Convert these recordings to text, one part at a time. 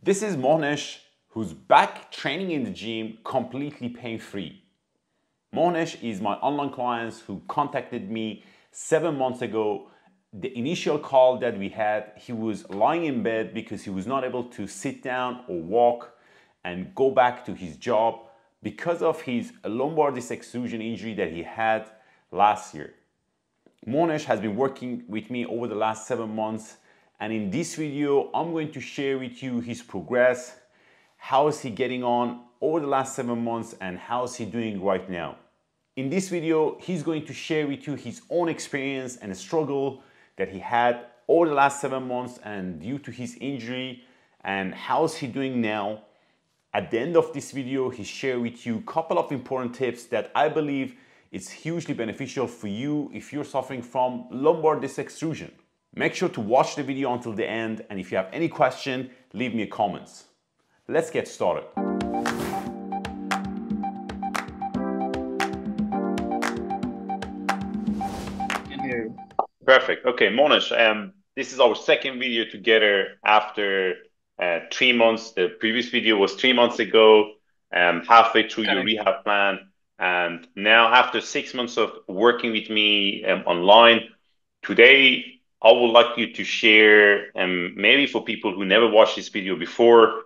This is Mohnesh, who's back training in the gym completely pain-free. Mohnesh is my online client who contacted me 7 months ago. The initial call that we had, he was lying in bed because he was not able to sit down or walk and go back to his job because of his lumbar disc extrusion injury that he had last year. Mohnesh has been working with me over the last 7 months, and in this video I'm going to share with you his progress, how is he getting on over the last 7 months, and how is he doing right now. In this video he's going to share with you his own experience and struggle that he had over the last 7 months and due to his injury, and how is he doing now. At the end of this video he shared with you a couple of important tips that I believe it's hugely beneficial for you if you're suffering from lumbar disc extrusion. Make sure to watch the video until the end, and if you have any question, leave me a comment. Let's get started. Can hear you. Perfect. Okay, Mohnesh, this is our second video together after 3 months. The previous video was 3 months ago, halfway through your Correct. rehab plan. And now, after 6 months of working with me online, today I would like you to share, maybe for people who never watched this video before,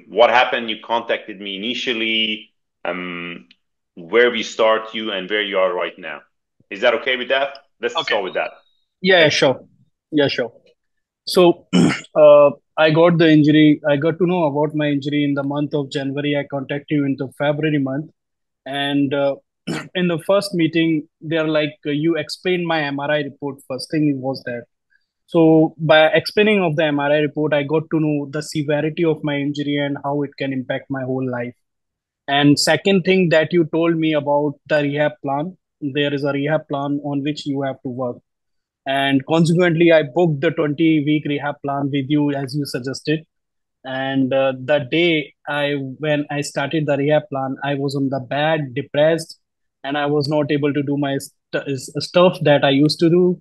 what happened. You contacted me initially, where we start you, and where you are right now. Is that okay with that? Let's Okay. start with that. Yeah, Thank you. sure. Yeah, sure. So, I got the injury. I got to know about my injury in the month of January. I contacted you in the February month, and in the first meeting, they're like, you explained my MRI report. First thing was that. So, by explaining of the MRI report, I got to know the severity of my injury and how it can impact my whole life. And second thing that you told me about the rehab plan, there is a rehab plan on which you have to work. And consequently, I booked the 20-week rehab plan with you as you suggested. And the day when I started the rehab plan, I was on the bed, depressed, and I was not able to do my stuff that I used to do.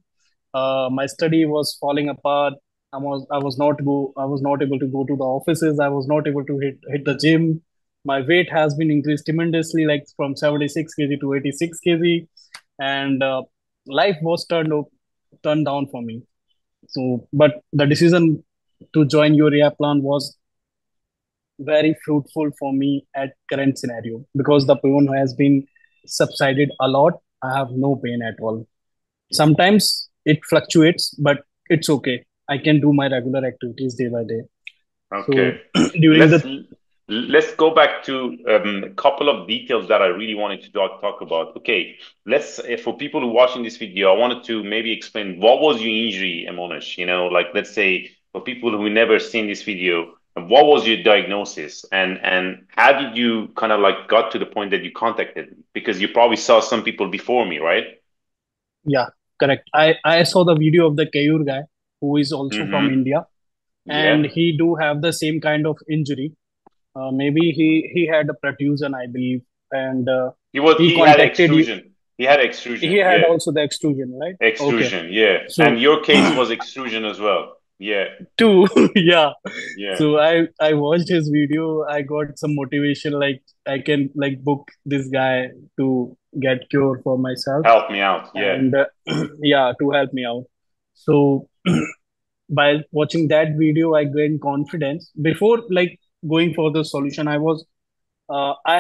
My study was falling apart. I was not able to go to the offices. I was not able to hit the gym. My weight has been increased tremendously, like from 76 kg to 86 kg, and life was turned down for me. So, but the decision to join your rehab plan was very fruitful for me at current scenario because the pain has been subsided a lot. I have no pain at all. Sometimes it fluctuates, but it's okay. I can do my regular activities day by day. Okay. So during Let's the let's go back to a couple of details that I really wanted to talk about. Okay, let's for people who are watching this video, I wanted to maybe explain what was your injury, Mohnesh. Like let's say for people who never seen this video, what was your diagnosis, and how did you kind of like got to the point that you contacted me? Because you probably saw some people before me, right? Yeah, correct. I saw the video of the Kayur guy who is also from Mm-hmm. India, and Yeah. he do have the same kind of injury. Maybe he had a protrusion, I believe, and he He had contacted you. extrusion. He had He extrusion. had Yeah. also the extrusion, right? Okay, Extrusion, yeah. And so your case was extrusion as well. Yeah, two, yeah. yeah. So I watched his video. I got some motivation, like I can like book this guy to get cure for myself, Help me out. Yeah. and yeah, to help me out. So by watching that video, I gained confidence. Before like going for the solution, I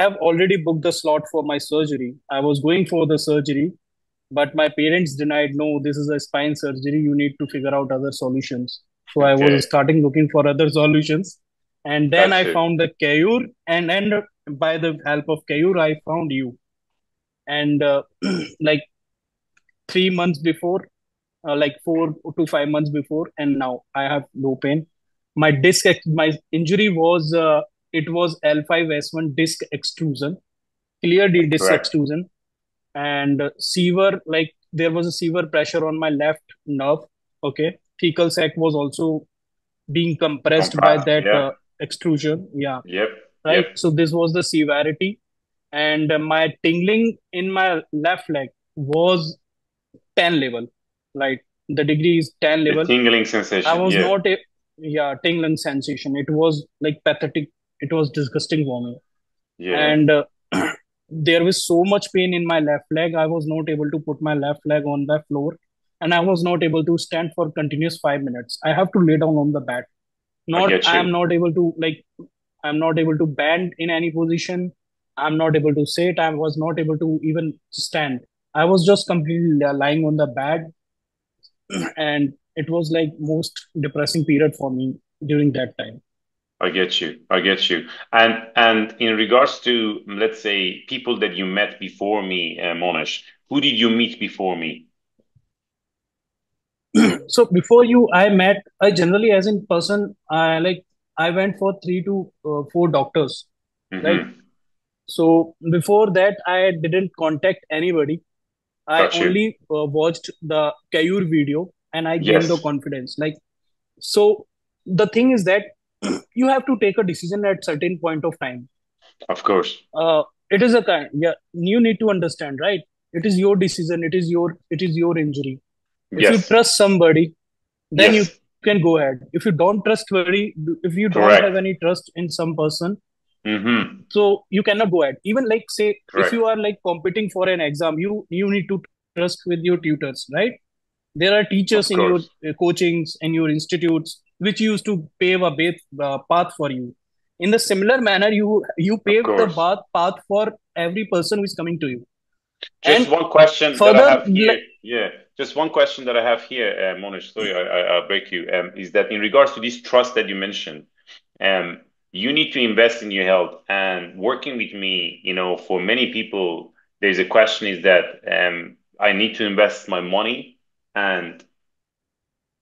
have already booked the slot for my surgery. I was going for the surgery, but my parents denied, no, this is a spine surgery. You need to figure out other solutions. So I was Okay. starting looking for other solutions. And then Got I you. found the Kayur, and by the help of Kayur, I found you. And like 3 months before, like 4 to 5 months before, and now I have no pain. My injury was it was L5S1 disc extrusion, clear disc Correct. extrusion, and sever, like there was a severe pressure on my left nerve. Okay, thecal sac was also being compressed by Compressed. that Yeah. extrusion. Yeah, Yep. right. Yep. So this was the severity, and my tingling in my left leg was 10 level, right? The degree is 10 The level. tingling I sensation. was Yeah. not a, yeah, tingling sensation. It was like pathetic. It was disgusting for me. Yeah, And there was so much pain in my left leg. I was not able to put my left leg on the floor, and I was not able to stand for continuous 5 minutes. I have to lay down on the bed. I Not get I am you. not able to like I'm not able to bend in any position. I'm not able to sit. I was not able to even stand. I was just completely lying on the bed, and it was like most depressing period for me during that time. I get you. I get you. And in regards to, let's say, people that you met before me, Monash, who did you meet before me? So before you, I met. I generally, as in person, I went for 3 to 4 doctors. Right. Mm-hmm. So before that, I didn't contact anybody. I Got you. only watched the Kayur video, and I gained the Yes, confidence. Like, so the thing is that you have to take a decision at certain point of time. of course. It is a kind, yeah, you need to understand, right? It is your decision. It is your injury. If you Yes, trust somebody, then you yes, can go ahead. If you don't if you don't have any correct. trust in some person, Mm-hmm. so you cannot go ahead. Even like say, if you Correct. are like competing for an exam, you need to trust with your tutors, right? There are teachers in Of your course. coachings and your institutes which used to pave a path for you. In the similar manner, you Of pave the course. path for every person who is coming to you. Just And one question that I further, have here. Yeah, just one question that I have here, Monish. Sorry, I'll break you. Is that in regards to this trust that you mentioned, um, you need to invest in your health. And working with me, for many people, there's a question is that I need to invest my money and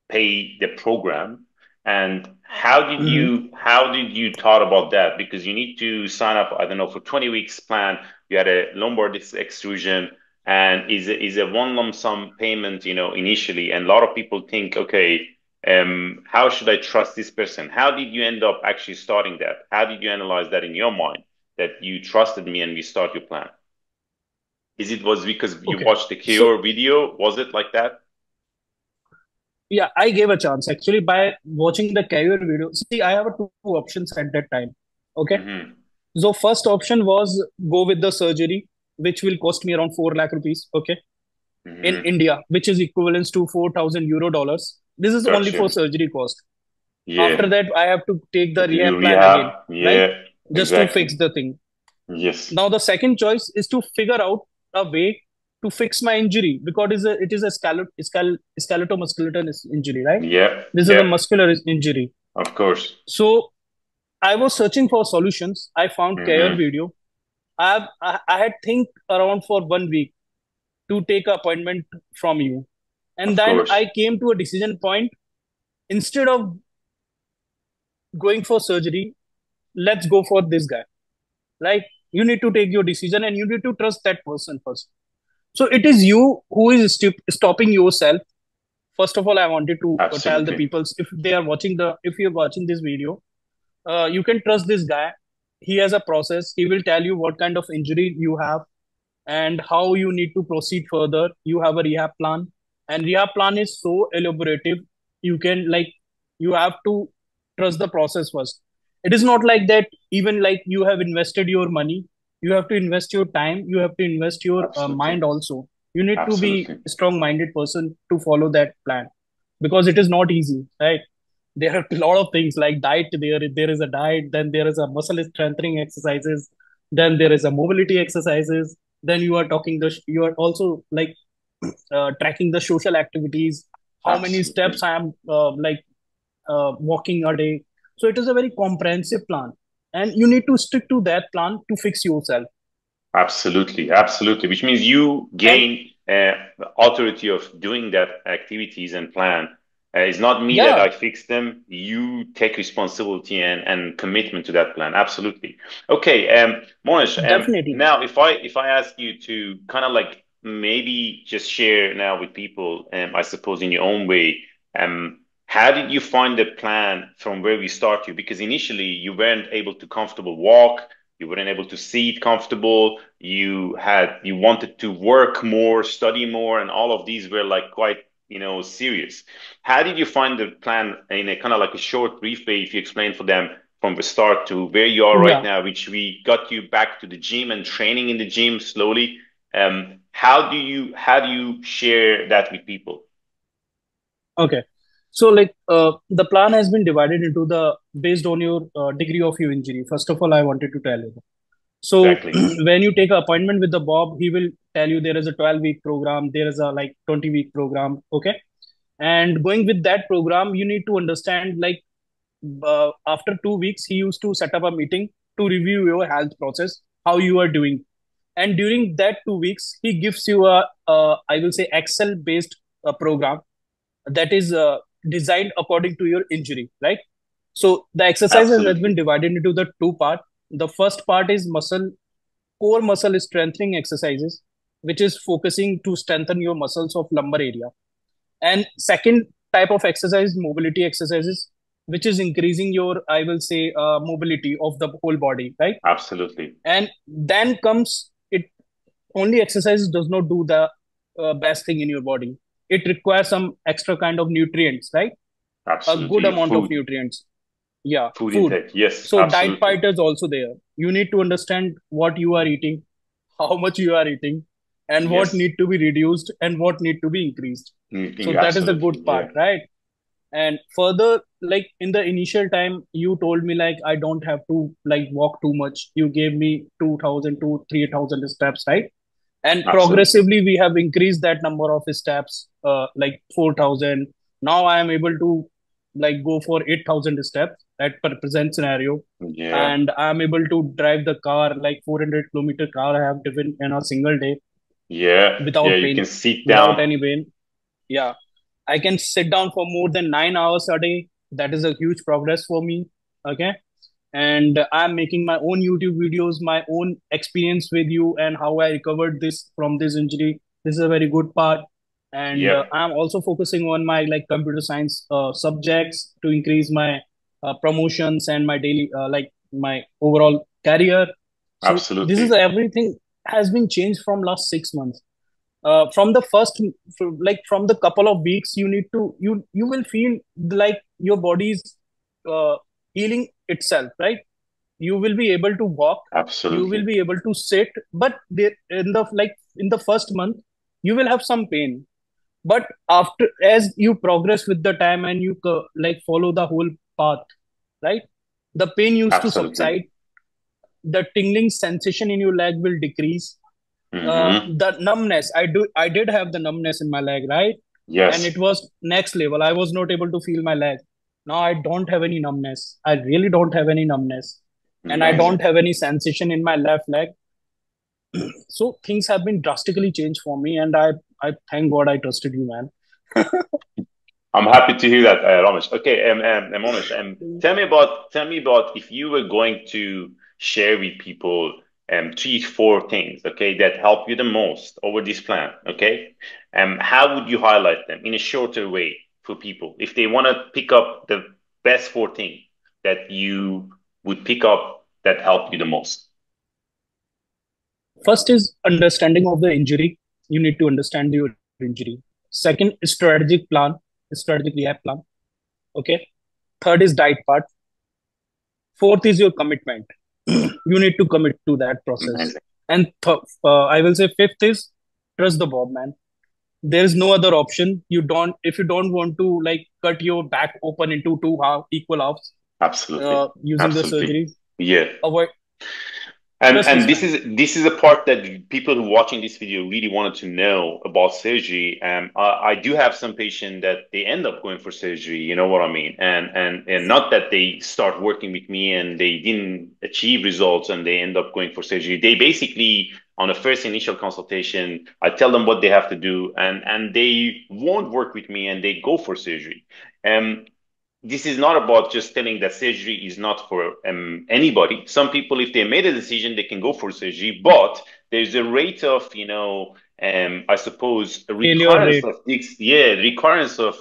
pay the program. And Mhm. how did you thought about that? Because you need to sign up, I don't know, for 20 weeks plan. You had a lumbar disc extrusion, and is a one lump sum payment, initially. And a lot of people think, okay, how should I trust this person? How did you end up actually starting that? How did you analyze that in your mind that you trusted me and we start your plan? Is it was because you Okay. watched the So KO video? Was it like that? yeah, I gave a chance actually by watching the career video. See, I have two options at that time. Okay. Mm-hmm. So first option was go with the surgery, which will cost me around 4 lakh rupees. Okay. In Mm-hmm. India, which is equivalent to 4,000 euro dollars. This is only Got for you. surgery cost. After Yeah. that, I have to take the To do rehab plan again, rehab. right? Yeah, Just to exactly. fix the thing. Yes. Now, the second choice is to figure out a way to fix my injury because it is a skeletal injury, right? Yeah, This is a yeah, muscular injury. of course. So I was searching for solutions. I found care Mm-hmm. video. I had think around for 1 week to take an appointment from you, and Of then course. I came to a decision point. Instead of going for surgery, let's go for this guy. Right? You need to take your decision, and you need to trust that person first. So it is you who is stopping yourself. First of all, I wanted to tell the Absolutely. people, if you're watching this video, you can trust this guy. He has a process. He will tell you what kind of injury you have and how you need to proceed further. You have a rehab plan, and rehab plan is so elaborative. You can like you have to trust the process first. It is not like that. Even like you have invested your money, you have to invest your time. You have to invest your Absolutely. mind also. You need to be Absolutely. a strong-minded person to follow that plan because it is not easy, right? There are a lot of things like diet. There is a diet, then there is a muscle strengthening exercises, then there is a mobility exercises, then you are you are also like tracking the social activities, how many steps Absolutely. I am walking a day. So it is a very comprehensive plan, and you need to stick to that plan to fix yourself. Absolutely. Absolutely. Which means you And gain authority of doing that activities and plan. It's not me that yeah, I fix them. You take responsibility and commitment to that plan. Absolutely. Okay, Monesh, definitely. now if I ask you to kind of like maybe just share now with people, I suppose in your own way, how did you find the plan from where we start you? Because initially you weren't able to comfortable walk, you weren't able to sit comfortable, you wanted to work more, study more, and all of these were like quite serious. How did you find the plan in a kind of like a short, brief way, if you explain for them from the start to where you are right Yeah. now, which we got you back to the gym and training in the gym slowly? How do you share that with people? Okay. So like the plan has been divided into the based on your degree of your injury. First of all, I wanted to tell you. So Exactly. when you take an appointment with the Bob, he will tell you there is a 12-week program, there is a like 20-week program. Okay. And going with that program, you need to understand like after 2 weeks, he used to set up a meeting to review your health process, how you are doing. And during that 2 weeks, he gives you I will say, Excel based program that is designed according to your injury, right? So the exercises has been Absolutely. divided into the two part. The first part is core muscle strengthening exercises, which is focusing to strengthen your muscles of lumbar area. And second type of exercise, mobility exercises, which is increasing your, I will say, mobility of the whole body, right? Absolutely. And then comes it. Only exercise does not do the best thing in your body. It requires some extra kind of nutrients, right? A good Absolutely. amount of Food. nutrients. Yeah, Food food. intake. Yes, So diet absolutely. part is also there. You need to understand what you are eating, how much you are eating, and what Yes. need to be reduced and what need to be increased. So that is the good Absolutely. part, Yeah. right? And further, like in the initial time, you told me like I don't have to like walk too much. You gave me 2,000 to 3,000 steps, right? And Absolutely. progressively we have increased that number of steps, like 4,000. Now I am able to like go for 8,000 steps at per present scenario. Yeah. And I'm able to drive the car like 400-kilometer car I have driven in a single day Yeah. Yeah. without You pain, can sit without down. any pain. Yeah, I can sit down for more than 9 hours a day. That is a huge progress for me. Okay. And I'm making my own YouTube videos, my own experience with you, and how I recovered this from this injury. This is a very good part. And Yep. I'm also focusing on my like computer science subjects to increase my promotions and my daily like my overall career. So this is Absolutely. everything has been changed from last 6 months. From the first, like from the couple of weeks, you will feel like your body is uh, healing itself, right? You will be able to walk, you will Absolutely. be able to sit, but there, in the like in the first month you will have some pain. But after, as you progress with the time and you like follow the whole path, right, the pain used to Absolutely. subside, the tingling sensation in your leg will decrease. Mm-hmm. The numbness, I did have the numbness in my leg, right? And Yes. it was next level. I was not able to feel my leg. Now I don't have any numbness. I really don't have any numbness. And I don't Amazing. have any sensation in my left leg. So things have been drastically changed for me, and I thank God I trusted you, man. I'm happy to hear that, Ramesh. Okay, Mohnesh, tell me about if you were going to share with people three, four things, okay, that help you the most over this plan, okay? How would you highlight them in a shorter way for people if they want to pick up the best four things that you would pick up that help you the most? First is understanding of the injury. You need to understand your injury. Second, strategic plan, strategic rehab plan. Okay. Third is diet part. Fourth is your commitment. You need to commit to that process. Amazing. And I will say fifth is trust the Bob, man. There is no other option. You don't, if you don't want to like cut your back open into two equal halves Absolutely. using the Absolutely. surgery, Yeah. avoid, And trust and is this fine. is this is a part that people who are watching this video really wanted to know about surgery. I do have some patient that they end up going for surgery. You know what I mean? And not that they start working with me and they didn't achieve results and they end up going for surgery. They basically on the first initial consultation, I tell them what they have to do, and they won't work with me and they go for surgery. This is not about just telling that surgery is not for anybody. Some people, if they made a decision, they can go for surgery, but there's a rate of, I suppose, a Failure recurrence rate. of this, yeah, recurrence of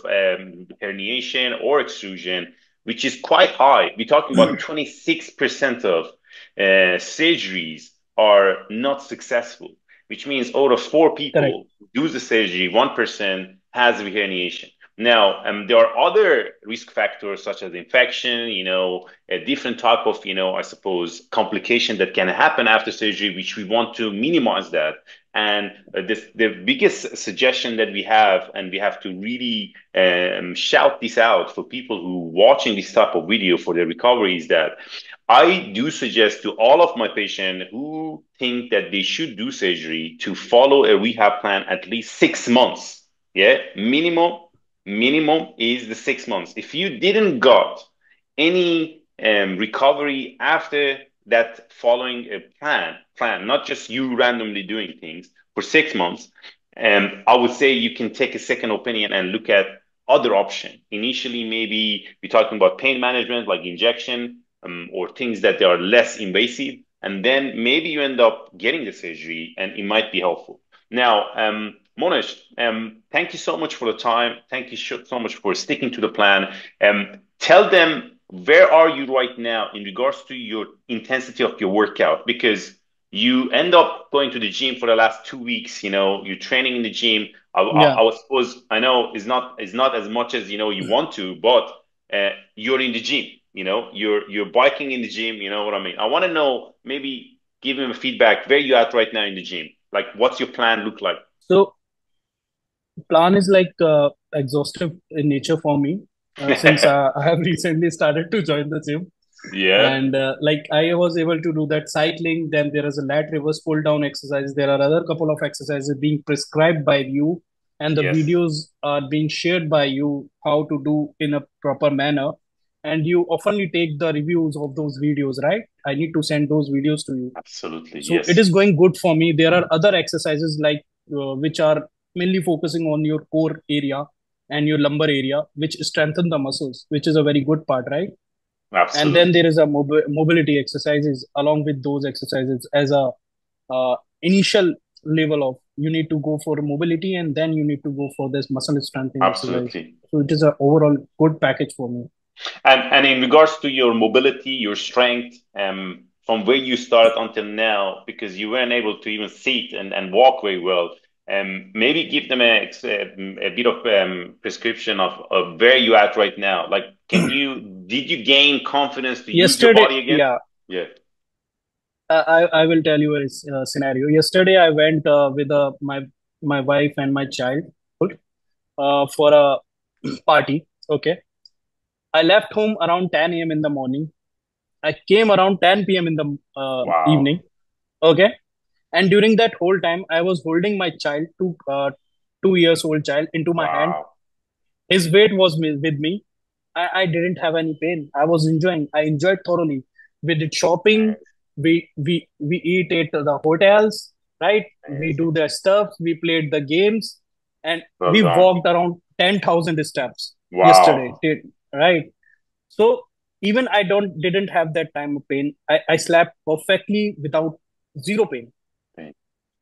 herniation or extrusion, which is quite high. We're talking about 26% of surgeries are not successful, which means out of four Correct. people who do the surgery, 1% has herniation. Now, there are other risk factors such as infection, a different type of, I suppose, complication that can happen after surgery, which we want to minimize that. And the biggest suggestion that we have, and we have to really shout this out for people who watching this type of video for their recovery, is that I do suggest to all of my patients who think that they should do surgery to follow a rehab plan at least 6 months. Yeah, minimum is the 6 months. If you didn't got any recovery after that, following a plan, not just you randomly doing things for 6 months, I would say you can take a second opinion and look at other option. Initially, maybe we're talking about pain management like injection, or things that they are less invasive, and then maybe you end up getting the surgery and it might be helpful. Now, Mohnesh, thank you so much for the time. Thank you so much for sticking to the plan. Tell them, where are you right now in regards to your intensity of your workout? Because you end up going to the gym for the last 2 weeks. You're training in the gym. Yeah. I suppose, I know it's not as much as you want to, but you're in the gym. You're biking in the gym. You know what I mean? I want to know, maybe give him a feedback. Where you at right now in the gym? Like, what's your plan look like? So plan is like exhaustive in nature for me, since I have recently started to join the gym. Yeah. And like I was able to do that cycling. Then there is a lat reverse pull down exercise. There are other couple of exercises being prescribed by you, and the Yes. videos are being shared by you how to do in a proper manner. And you oftenly take the reviews of those videos, right? I need to send those videos to you. Absolutely. So it Yes. is going good for me. There are other exercises like which are mainly focusing on your core area and your lumbar area, which strengthen the muscles, which is a very good part, right? And then Absolutely. there is a mobility exercises along with those exercises as a initial level of, you need to go for mobility and then you need to go for this muscle strengthening exercise. Absolutely. So it is a overall good package for me. And in regards to your mobility, your strength, from where you started until now, because you weren't able to even sit and walk very well, maybe give them a bit of prescription of where you at right now. Like, did you gain confidence to use your Yesterday, body again? yeah, Yeah. I will tell you a scenario. Yesterday, I went with my wife and my child for a party. Okay, I left home around 10 a.m. in the morning. I came around 10 p.m. in the Wow. evening. Okay, and during that whole time, I was holding my child, 2 years old child, into my hand. Wow. His weight was with me. I didn't have any pain. I was enjoying. I enjoyed thoroughly. We did shopping. Amazing. We eat at the hotels, right? We Amazing. do the stuff. We played the games, and Well we done. walked around 10,000 steps yesterday. Wow. Right. So even I don't didn't have that time of pain. I slept perfectly without zero pain.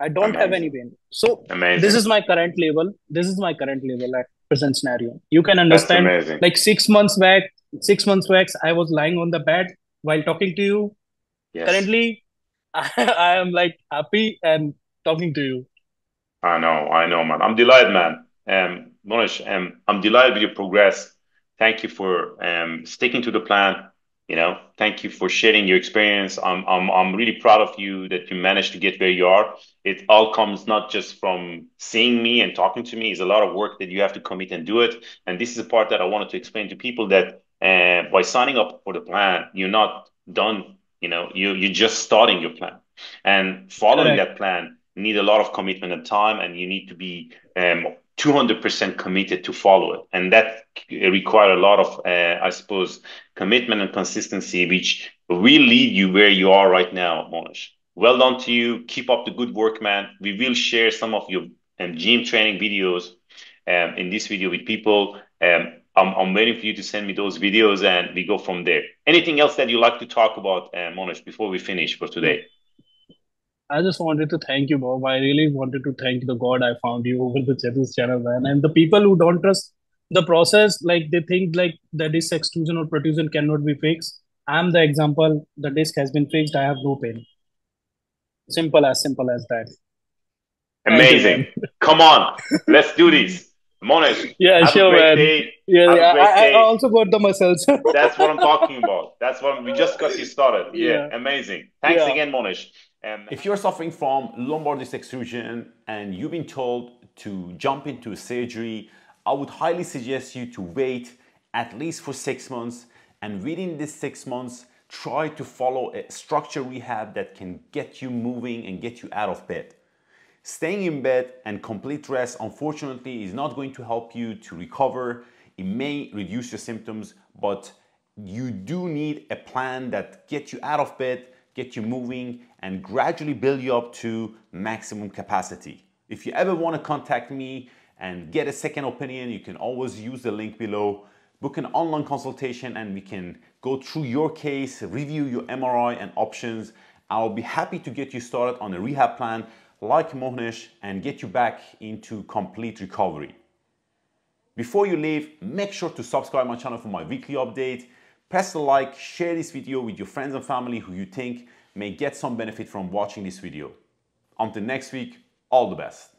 I don't have any Amazing. pain. So this Amazing. is my current level. This is my current level at present scenario. You can That's understand. amazing. Like 6 months back, 6 months back, I was lying on the bed while talking to you. Yes. Currently, I am like happy and talking to you. I know, man. I'm delighted, man. Mohnesh, I'm delighted with your progress. Thank you for sticking to the plan. Thank you for sharing your experience. I'm really proud of you that you managed to get where you are. It all comes not just from seeing me and talking to me. It's a lot of work that you have to commit and do it. And this is the part that I wanted to explain to people, that by signing up for the plan, you're not done. You're just starting your plan, and following Correct. that plan need a lot of commitment and time, and you need to be 200% committed to follow it, and that require a lot of I suppose commitment and consistency, which will lead you where you are right now, Monash. Well done to you. Keep up the good work, man. We will share some of your gym training videos in this video with people. I'm waiting for you to send me those videos, and we go from there. Anything else that you like to talk about, Monash, before we finish for today? I just wanted to thank you, Bob. I really wanted to thank the God I found you over the Jesus channel, man. And the people who don't trust the process, like they think like the disc extrusion or protrusion cannot be fixed. I'm the example. The disc has been fixed. I have no pain. Simple as that. Thank you, Amazing. man. Come on, let's do this. Mohnesh, Yeah, have a sure, great man. day. Yeah, Have a yeah. great I day. also got the muscles. That's what I'm talking about. That's what we just got you started. Yeah, Yeah, amazing. Thanks yeah. again, Mohnesh. If you're suffering from lumbar disc extrusion and you've been told to jump into surgery, I would highly suggest you to wait at least for 6 months, and within this 6 months, try to follow a structure rehab that can get you moving and get you out of bed. Staying in bed and complete rest, unfortunately, is not going to help you to recover. It may reduce your symptoms, but you do need a plan that gets you out of bed, get you moving, and gradually build you up to maximum capacity. If you ever want to contact me and get a second opinion, you can always use the link below. Book an online consultation and we can go through your case, review your MRI and options. I'll be happy to get you started on a rehab plan like Mohnesh and get you back into complete recovery. Before you leave, make sure to subscribe my channel for my weekly update. Press the like, share this video with your friends and family who you think may get some benefit from watching this video. Until next week, all the best.